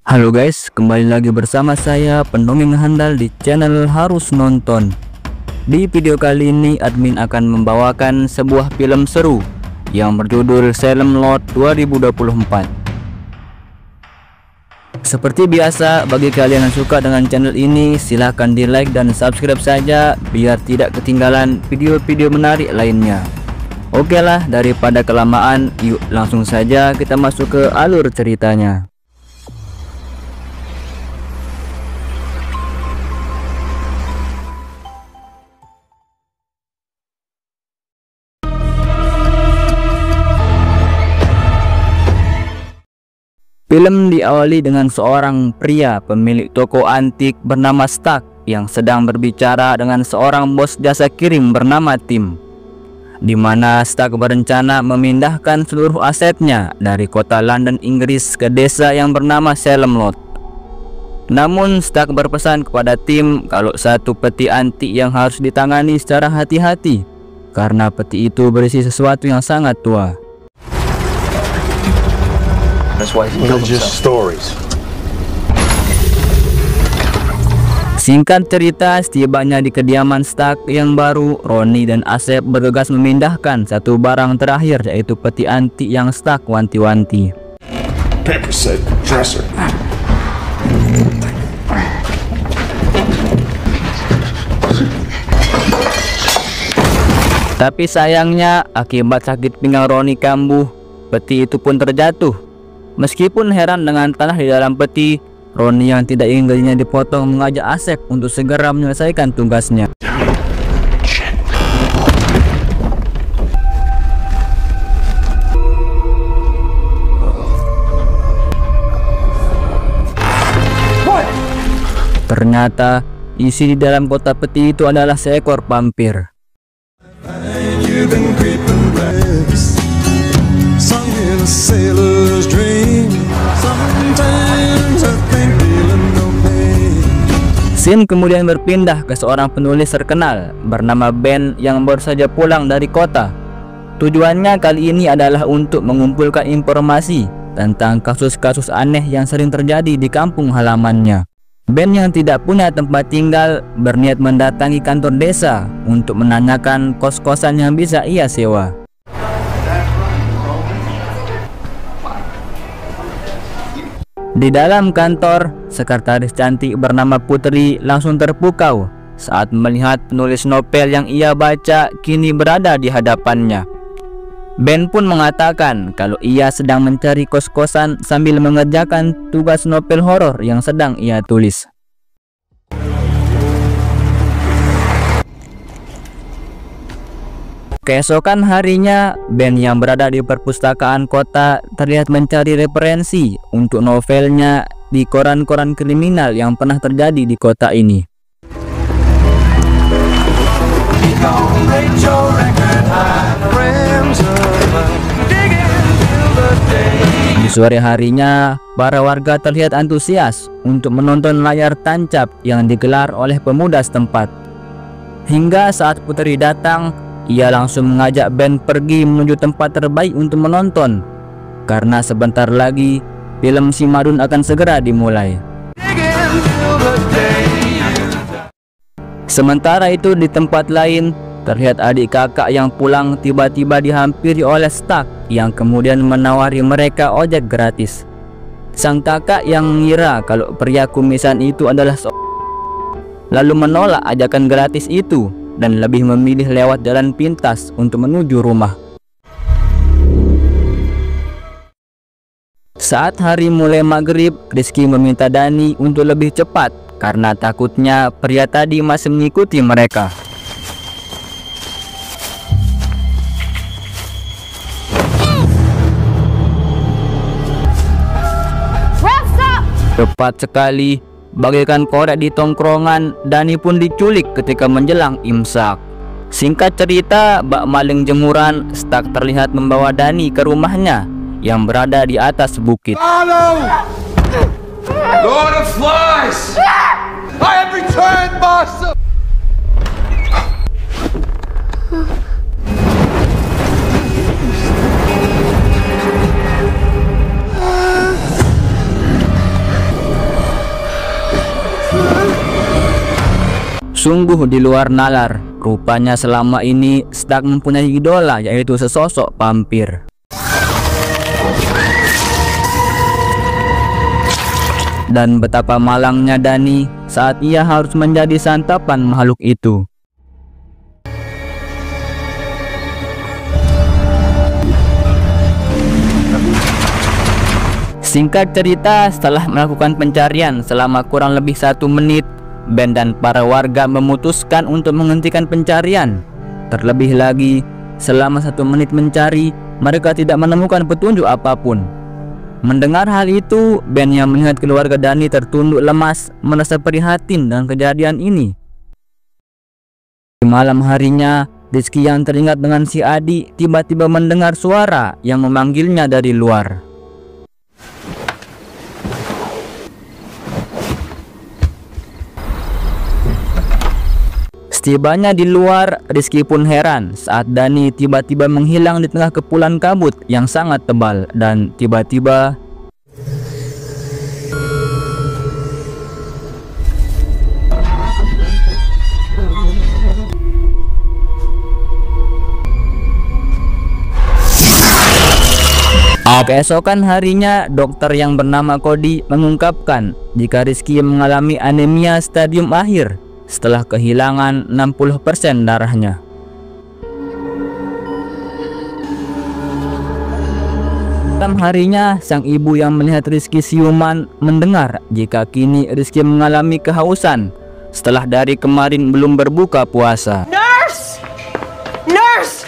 Halo guys, kembali lagi bersama saya pendongeng handal di channel Harus Nonton. Di video kali ini admin akan membawakan sebuah film seru yang berjudul Salem Lot 2024. Seperti biasa, bagi kalian yang suka dengan channel ini, silahkan di like dan subscribe saja biar tidak ketinggalan video-video menarik lainnya. Oke lah, daripada kelamaan, yuk langsung saja kita masuk ke alur ceritanya. Film diawali dengan seorang pria pemilik toko antik bernama Stark yang sedang berbicara dengan seorang bos jasa kirim bernama Tim, di mana Stark berencana memindahkan seluruh asetnya dari kota London, Inggris ke desa yang bernama Salem Lot. Namun Stark berpesan kepada Tim kalau satu peti antik yang harus ditangani secara hati-hati karena peti itu berisi sesuatu yang sangat tua. Singkat cerita, setibanya di kediaman Stark yang baru, Ronnie dan Asep bergegas memindahkan satu barang terakhir, yaitu peti antik yang Stark wanti-wanti. Tapi sayangnya, akibat sakit pinggang Ronnie kambuh, peti itu pun terjatuh. Meskipun heran dengan tanah di dalam peti, Ronnie yang tidak ingin gajinya dipotong mengajak Asep untuk segera menyelesaikan tugasnya. Ternyata isi di dalam kotak peti itu adalah seekor vampir. Scene kemudian berpindah ke seorang penulis terkenal bernama Ben yang baru saja pulang dari kota. Tujuannya kali ini adalah untuk mengumpulkan informasi tentang kasus-kasus aneh yang sering terjadi di kampung halamannya. Ben yang tidak punya tempat tinggal berniat mendatangi kantor desa untuk menanyakan kos-kosan yang bisa ia sewa. Di dalam kantor, sekretaris cantik bernama Putri langsung terpukau saat melihat penulis novel yang ia baca kini berada di hadapannya. Ben pun mengatakan kalau ia sedang mencari kos-kosan sambil mengerjakan tugas novel horor yang sedang ia tulis. Keesokan harinya, Ben yang berada di perpustakaan kota terlihat mencari referensi untuk novelnya di koran-koran kriminal yang pernah terjadi di kota ini. Di sore harinya, para warga terlihat antusias untuk menonton layar tancap yang digelar oleh pemuda setempat. Hingga saat Putri datang, ia langsung mengajak Ben pergi menuju tempat terbaik untuk menonton, karena sebentar lagi film Si Madun akan segera dimulai. Sementara itu di tempat lain, terlihat adik kakak yang pulang tiba-tiba dihampiri oleh Stark yang kemudian menawari mereka ojek gratis. Sang kakak yang mengira kalau pria kumisan itu adalah lalu menolak ajakan gratis itu dan lebih memilih lewat jalan pintas untuk menuju rumah. Saat hari mulai maghrib, Rizky meminta Dani untuk lebih cepat karena takutnya pria tadi masih mengikuti mereka. Tepat sekali, bagaikan korek di tongkrongan, Dani pun diculik ketika menjelang imsak. Singkat cerita, bak maling jemuran, Stark terlihat membawa Dani ke rumahnya yang berada di atas bukit. Lord of Flies! I have returned, Master! Sungguh di luar nalar, rupanya selama ini Stark mempunyai idola, yaitu sesosok vampir. Dan betapa malangnya Dani saat ia harus menjadi santapan makhluk itu. Singkat cerita, setelah melakukan pencarian selama kurang lebih 1 menit, Ben dan para warga memutuskan untuk menghentikan pencarian. Terlebih lagi, selama 1 menit mencari, mereka tidak menemukan petunjuk apapun. Mendengar hal itu, Ben yang melihat keluarga Dani tertunduk lemas merasa prihatin dengan kejadian ini. Di malam harinya, Rizky yang teringat dengan si Adi tiba-tiba mendengar suara yang memanggilnya dari luar. Setibanya di luar, Rizky pun heran saat Dani tiba-tiba menghilang di tengah kepulan kabut yang sangat tebal dan tiba-tiba keesokan harinya, dokter yang bernama Cody mengungkapkan jika Rizky mengalami anemia stadium akhir setelah kehilangan 60% darahnya. Malam harinya, sang ibu yang melihat Rizky siuman mendengar jika kini Rizky mengalami kehausan setelah dari kemarin belum berbuka puasa. Nurse! Nurse!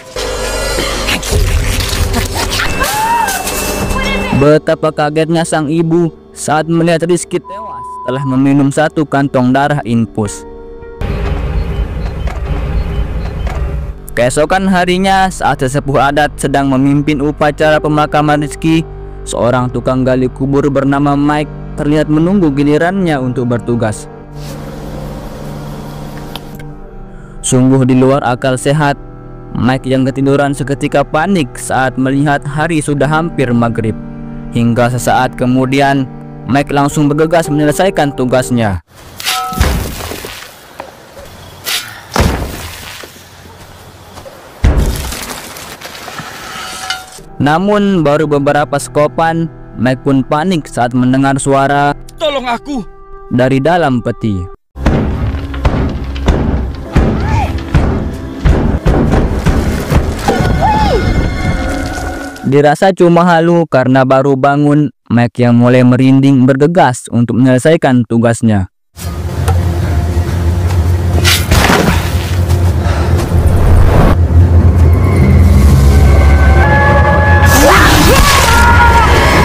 Betapa kagetnya sang ibu saat melihat Rizky tewas setelah meminum 1 kantong darah infus. Keesokan harinya, saat sesepuh adat sedang memimpin upacara pemakaman Rizky, seorang tukang gali kubur bernama Mike terlihat menunggu gilirannya untuk bertugas. Sungguh di luar akal sehat, Mike yang ketiduran seketika panik saat melihat hari sudah hampir maghrib. Hingga sesaat kemudian, Mike langsung bergegas menyelesaikan tugasnya. Namun baru beberapa skopan, Mike pun panik saat mendengar suara Tolong aku! dari dalam peti. Dirasa cuma halu karena baru bangun, Mike yang mulai merinding bergegas untuk menyelesaikan tugasnya.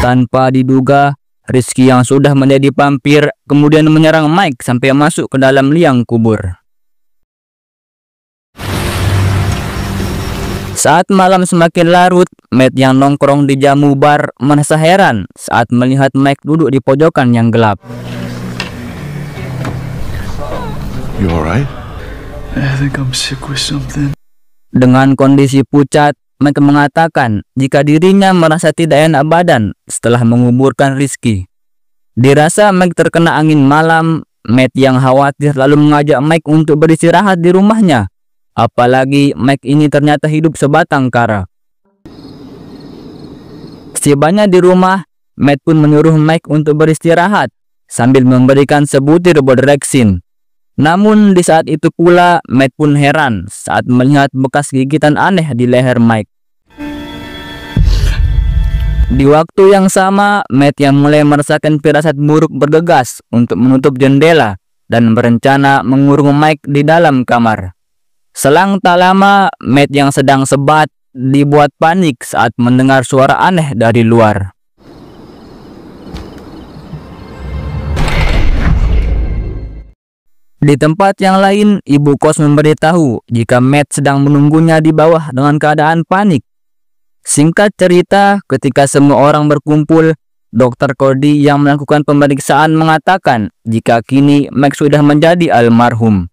Tanpa diduga, Rizky yang sudah menjadi vampir kemudian menyerang Mike sampai masuk ke dalam liang kubur. Saat malam semakin larut, Matt yang nongkrong di jamu bar merasa heran saat melihat Mike duduk di pojokan yang gelap. You alright? I think I'm sick with something. Dengan kondisi pucat, Mike mengatakan jika dirinya merasa tidak enak badan setelah menguburkan Rizky. Dirasa Mike terkena angin malam, Matt yang khawatir lalu mengajak Mike untuk beristirahat di rumahnya. Apalagi Mike ini ternyata hidup sebatang kara. Setibanya di rumah, Matt pun menyuruh Mike untuk beristirahat sambil memberikan sebutir bodreksin. Namun di saat itu pula, Matt pun heran saat melihat bekas gigitan aneh di leher Mike. Di waktu yang sama, Matt yang mulai merasakan firasat buruk bergegas untuk menutup jendela dan berencana mengurung Mike di dalam kamar. Selang tak lama, Matt yang sedang sebat dibuat panik saat mendengar suara aneh dari luar. Di tempat yang lain, ibu kos memberitahu jika Matt sedang menunggunya di bawah dengan keadaan panik. Singkat cerita, ketika semua orang berkumpul, Dr. Cody yang melakukan pemeriksaan mengatakan jika kini Mike sudah menjadi almarhum.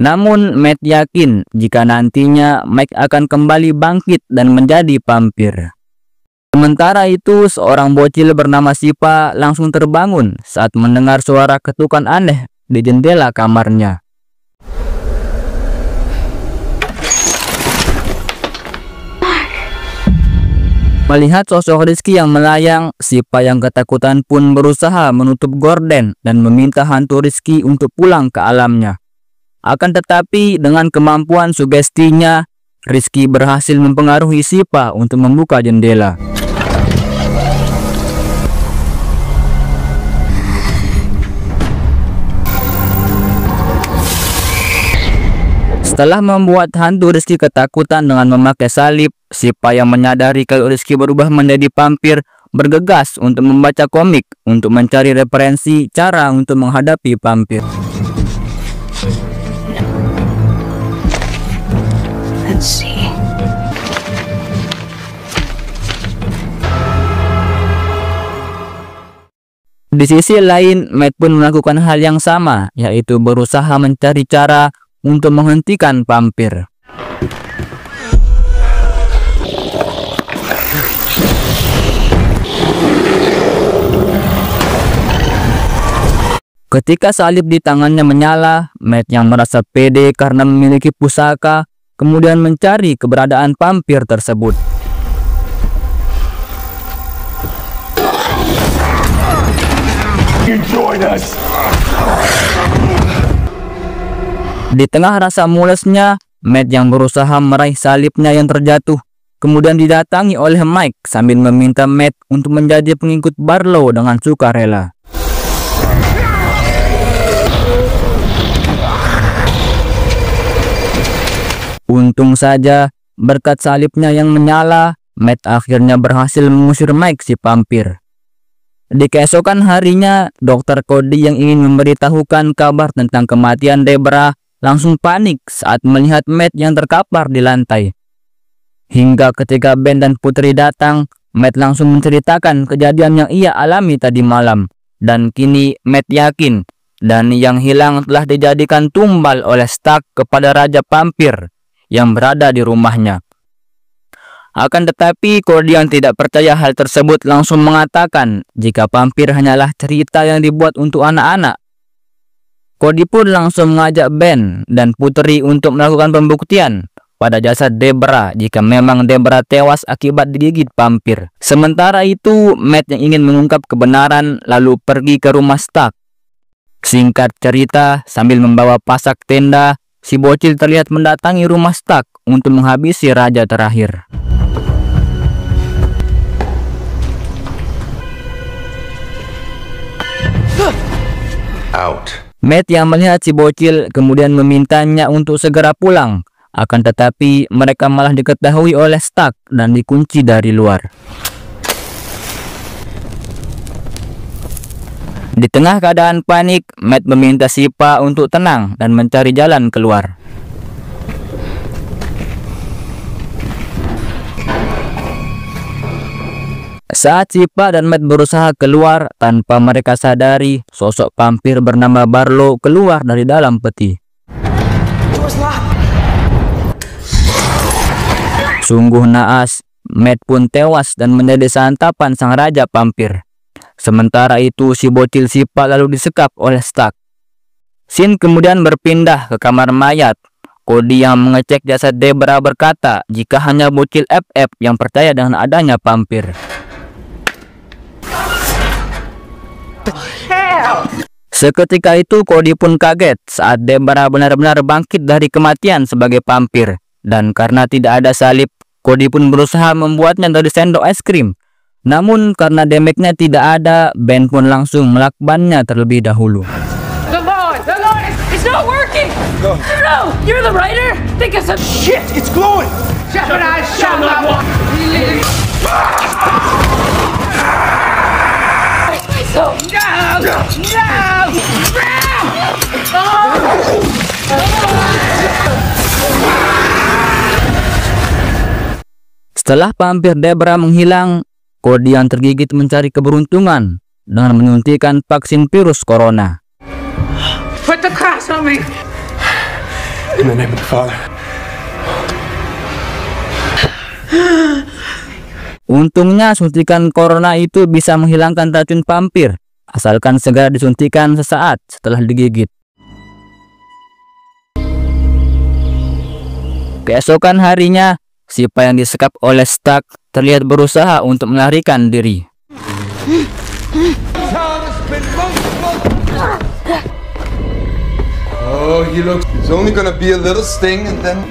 Namun Matt yakin jika nantinya Mike akan kembali bangkit dan menjadi vampir. Sementara itu, seorang bocil bernama Sipa langsung terbangun saat mendengar suara ketukan aneh di jendela kamarnya. Melihat sosok Rizky yang melayang, Sipa yang ketakutan pun berusaha menutup gorden dan meminta hantu Rizky untuk pulang ke alamnya. Akan tetapi dengan kemampuan sugestinya, Rizky berhasil mempengaruhi Sipa untuk membuka jendela. Setelah membuat hantu Rizky ketakutan dengan memakai salib, Sipa yang menyadari kalau Rizky berubah menjadi vampir bergegas untuk membaca komik untuk mencari referensi cara untuk menghadapi vampir. Let's see. Di sisi lain, Matt pun melakukan hal yang sama, yaitu berusaha mencari cara untuk menghentikan vampir. Ketika salib di tangannya menyala, Matt yang merasa pede karena memiliki pusaka, kemudian mencari keberadaan vampir tersebut. You join us. Di tengah rasa mulesnya, Matt yang berusaha meraih salibnya yang terjatuh, kemudian didatangi oleh Mike sambil meminta Matt untuk menjadi pengikut Barlow dengan sukarela. Untung saja, berkat salibnya yang menyala, Matt akhirnya berhasil mengusir Mike si vampir. Di keesokan harinya, Dr. Cody yang ingin memberitahukan kabar tentang kematian Debra langsung panik saat melihat Matt yang terkapar di lantai. Hingga ketika Ben dan Putri datang, Matt langsung menceritakan kejadian yang ia alami tadi malam. Dan kini Matt yakin Dani yang hilang telah dijadikan tumbal oleh Stark kepada Raja Vampir yang berada di rumahnya. Akan tetapi, Cody yang tidak percaya hal tersebut langsung mengatakan jika vampir hanyalah cerita yang dibuat untuk anak-anak. Cody pun langsung mengajak Ben dan Putri untuk melakukan pembuktian pada jasad Debra jika memang Debra tewas akibat digigit vampir. Sementara itu, Matt yang ingin mengungkap kebenaran lalu pergi ke rumah Stark. Singkat cerita, sambil membawa pasak tenda, si bocil terlihat mendatangi rumah Stark untuk menghabisi raja terakhir. Out. Matt yang melihat si bocil kemudian memintanya untuk segera pulang. Akan tetapi mereka malah diketahui oleh Stark dan dikunci dari luar. Di tengah keadaan panik, Matt meminta Sipa untuk tenang dan mencari jalan keluar. Saat Sipa dan Matt berusaha keluar, tanpa mereka sadari, sosok vampir bernama Barlow keluar dari dalam peti. Sungguh naas, Matt pun tewas dan menjadi santapan sang raja vampir. Sementara itu, si bocil Sipa lalu disekap oleh Stark. Scene kemudian berpindah ke kamar mayat. Cody yang mengecek jasad Debra berkata jika hanya bocil FF yang percaya dengan adanya vampir. Seketika itu Cody pun kaget saat Debra benar-benar bangkit dari kematian sebagai vampir. Dan karena tidak ada salib, Cody pun berusaha membuatnya dari sendok es krim. Namun karena damage-nya tidak ada, Ben pun langsung melakbannya terlebih dahulu. The Lord, it's not working! No, you're the writer? Think of some Shit, it's glowing. But I shall not walk! So, no! Setelah vampir Debra menghilang, Cody yang tergigit mencari keberuntungan dengan menyuntikkan vaksin virus corona. Put the cross on me! In the name of the Father. Untungnya suntikan corona itu bisa menghilangkan racun vampir, asalkan segera disuntikan sesaat setelah digigit. Keesokan harinya, Sipa yang disekap oleh Stark terlihat berusaha untuk melarikan diri. Oh, he looks. It's only gonna be a little sting and then.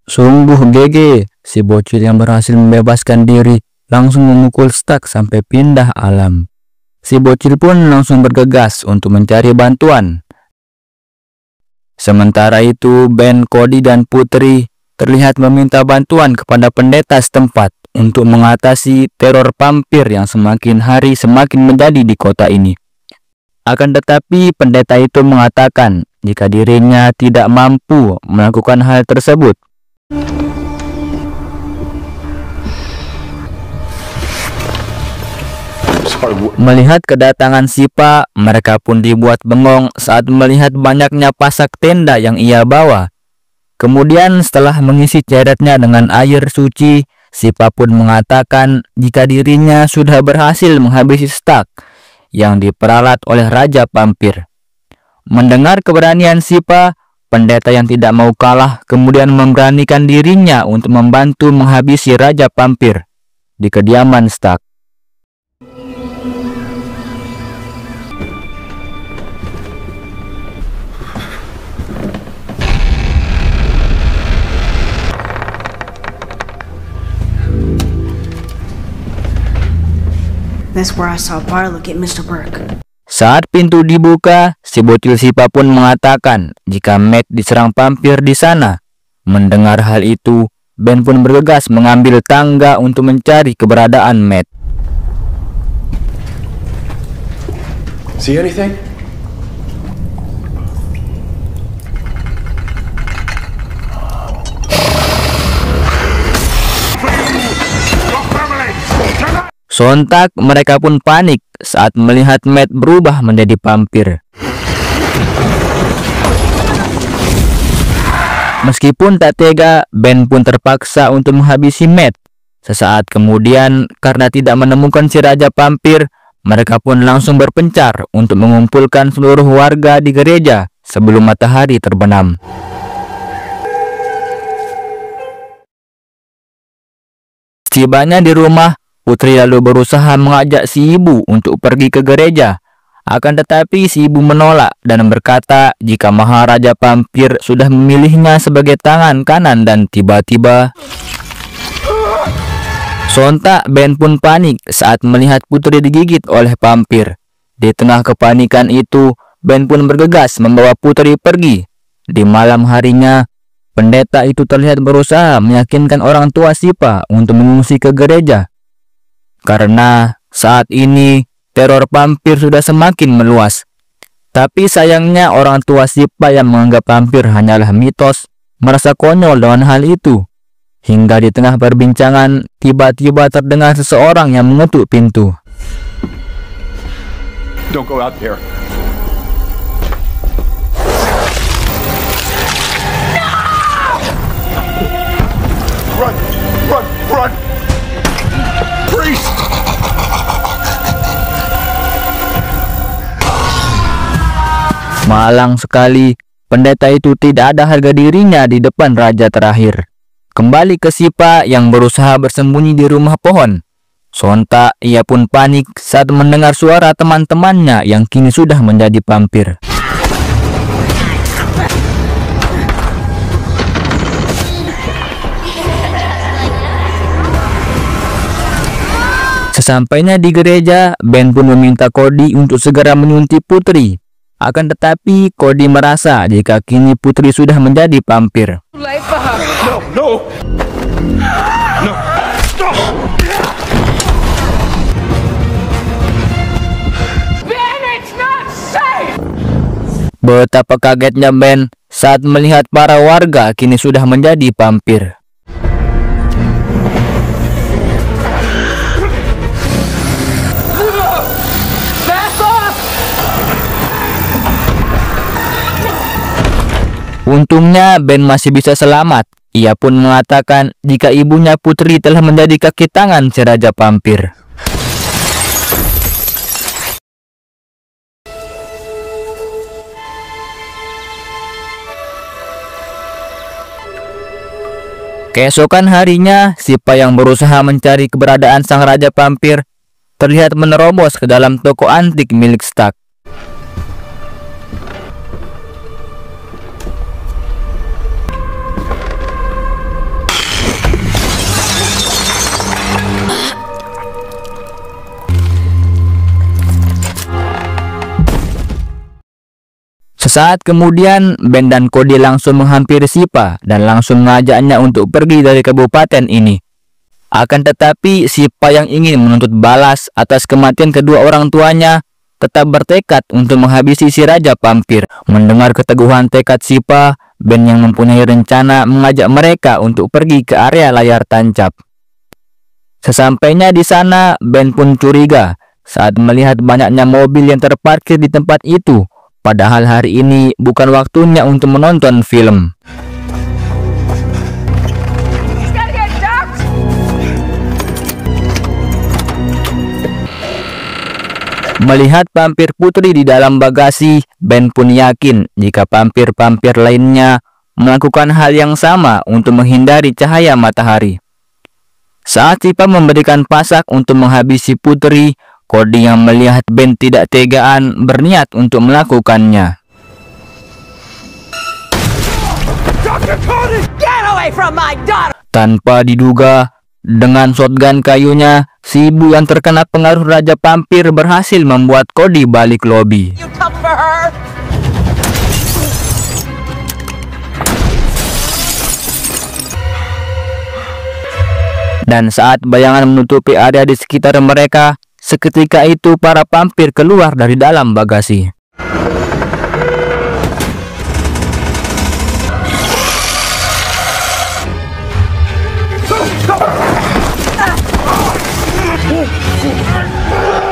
Sungguh GG, si bocil yang berhasil membebaskan diri langsung memukul Stark sampai pindah alam. Si bocil pun langsung bergegas untuk mencari bantuan. Sementara itu, Ben, Cody, dan Putri terlihat meminta bantuan kepada pendeta setempat untuk mengatasi teror vampir yang semakin hari semakin menjadi di kota ini. Akan tetapi, pendeta itu mengatakan jika dirinya tidak mampu melakukan hal tersebut. Melihat kedatangan Sipa, mereka pun dibuat bengong saat melihat banyaknya pasak tenda yang ia bawa. Kemudian setelah mengisi cairannya dengan air suci, Sipa pun mengatakan jika dirinya sudah berhasil menghabisi Stark yang diperalat oleh Raja Vampir. Mendengar keberanian Sipa, pendeta yang tidak mau kalah kemudian memberanikan dirinya untuk membantu menghabisi Raja Vampir di kediaman Stark. That's where I saw Barlow get Mr. Burke. Saat pintu dibuka, si bocil Sipa pun mengatakan jika Matt diserang vampir di sana. Mendengar hal itu, Ben pun bergegas mengambil tangga untuk mencari keberadaan Matt. See anything? Sontak mereka pun panik saat melihat Matt berubah menjadi vampir. Meskipun tak tega, Ben pun terpaksa untuk menghabisi Matt. Sesaat kemudian, karena tidak menemukan si Raja Vampir, mereka pun langsung berpencar untuk mengumpulkan seluruh warga di gereja sebelum matahari terbenam. Setibanya di rumah, Putri lalu berusaha mengajak si ibu untuk pergi ke gereja. Akan tetapi si ibu menolak dan berkata jika Maharaja Vampir sudah memilihnya sebagai tangan kanan, dan tiba-tiba sontak Ben pun panik saat melihat Putri digigit oleh vampir. Di tengah kepanikan itu, Ben pun bergegas membawa Putri pergi. Di malam harinya, pendeta itu terlihat berusaha meyakinkan orang tua Sipa untuk mengungsi ke gereja. Karena saat ini teror vampir sudah semakin meluas. Tapi sayangnya orang tua Sipa yang menganggap vampir hanyalah mitos merasa konyol dengan hal itu. Hingga di tengah perbincangan, tiba-tiba terdengar seseorang yang mengetuk pintu. Don't go out there. Run! Run! Run! Priest! Malang sekali, pendeta itu tidak ada harga dirinya di depan raja terakhir. Kembali ke Sipa yang berusaha bersembunyi di rumah pohon. Sontak ia pun panik saat mendengar suara teman-temannya yang kini sudah menjadi vampir. Sesampainya di gereja, Ben pun meminta Cody untuk segera menyuntik Putri. Akan tetapi Cody merasa jika kini Putri sudah menjadi vampir. No! No! No! Stop! Ben, it's not safe! Betapa kagetnya Ben saat melihat para warga kini sudah menjadi vampir. Untungnya Ben masih bisa selamat. Ia pun mengatakan jika ibunya Putri telah menjadi kaki tangan si Raja Vampir. Keesokan harinya, Sipa yang berusaha mencari keberadaan sang raja vampir terlihat menerobos ke dalam toko antik milik Stark. Sesaat kemudian, Ben dan Cody langsung menghampiri Sipa dan langsung mengajaknya untuk pergi dari kabupaten ini. Akan tetapi, Sipa yang ingin menuntut balas atas kematian kedua orang tuanya tetap bertekad untuk menghabisi si raja vampir. Mendengar keteguhan tekad Sipa, Ben yang mempunyai rencana mengajak mereka untuk pergi ke area layar tancap. Sesampainya di sana, Ben pun curiga saat melihat banyaknya mobil yang terparkir di tempat itu. Padahal hari ini bukan waktunya untuk menonton film. Melihat vampir putri di dalam bagasi, Ben pun yakin jika vampir-vampir lainnya melakukan hal yang sama untuk menghindari cahaya matahari. Saat Sipa memberikan pasak untuk menghabisi putri, Cody yang melihat Ben tidak tegaan berniat untuk melakukannya. Tanpa diduga, dengan shotgun kayunya, si ibu yang terkena pengaruh raja vampir berhasil membuat Cody balik lobi. Dan saat bayangan menutupi area di sekitar mereka, seketika itu para vampir keluar dari dalam bagasi.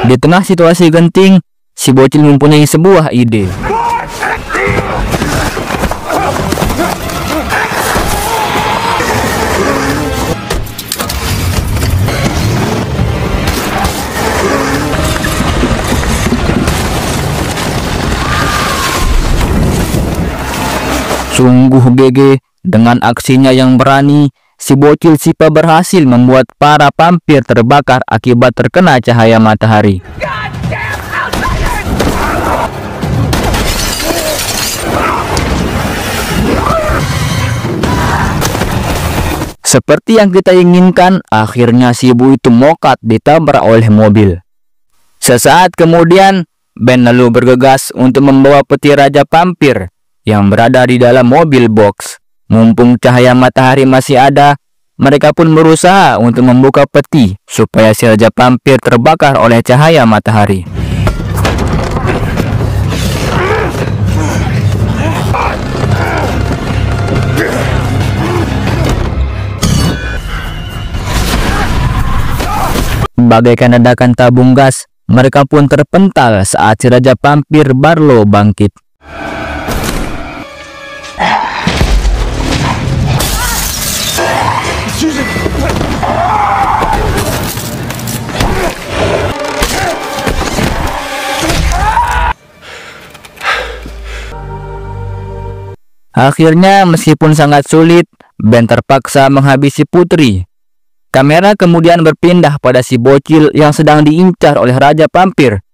Di tengah situasi genting, si bocil mempunyai sebuah ide. Sungguh GG, dengan aksinya yang berani, si bocil Sipa berhasil membuat para vampir terbakar akibat terkena cahaya matahari. Seperti yang kita inginkan, akhirnya si ibu itu mokat ditabrak oleh mobil. Sesaat kemudian, Ben lalu bergegas untuk membawa peti raja vampir yang berada di dalam mobil box. Mumpung cahaya matahari masih ada, mereka pun berusaha untuk membuka peti supaya si raja vampir terbakar oleh cahaya matahari. Bagaikan ledakan tabung gas, mereka pun terpental saat si raja vampir Barlow bangkit. Akhirnya, meskipun sangat sulit, Ben terpaksa menghabisi putri. Kamera kemudian berpindah pada si bocil yang sedang diincar oleh raja vampir.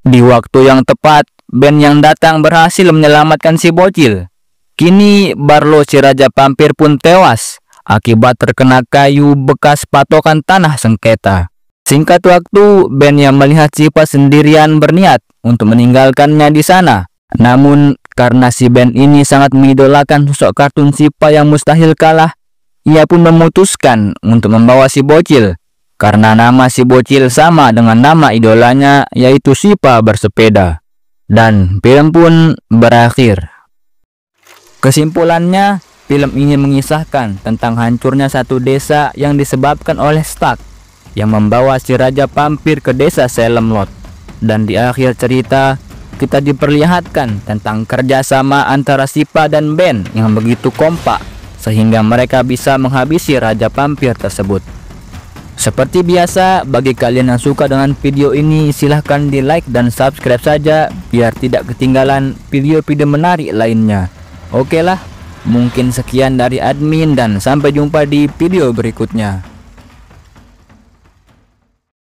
Di waktu yang tepat, Ben yang datang berhasil menyelamatkan si bocil. Kini Barlow si raja vampir pun tewas akibat terkena kayu bekas patokan tanah sengketa. Singkat waktu, Ben yang melihat Sipa sendirian berniat untuk meninggalkannya di sana. Namun karena si Ben ini sangat mengidolakan sosok kartun Sipa yang mustahil kalah, ia pun memutuskan untuk membawa si bocil. Karena nama si bocil sama dengan nama idolanya, yaitu Sipa bersepeda. Dan film pun berakhir. Kesimpulannya, film ini mengisahkan tentang hancurnya satu desa yang disebabkan oleh Stark yang membawa si raja vampir ke desa Salem Lot. Dan di akhir cerita, kita diperlihatkan tentang kerjasama antara Sypha dan Ben yang begitu kompak sehingga mereka bisa menghabisi Raja Vampir tersebut. Seperti biasa, bagi kalian yang suka dengan video ini, silahkan di like dan subscribe saja biar tidak ketinggalan video-video menarik lainnya. Oke lah, mungkin sekian dari admin dan sampai jumpa di video berikutnya.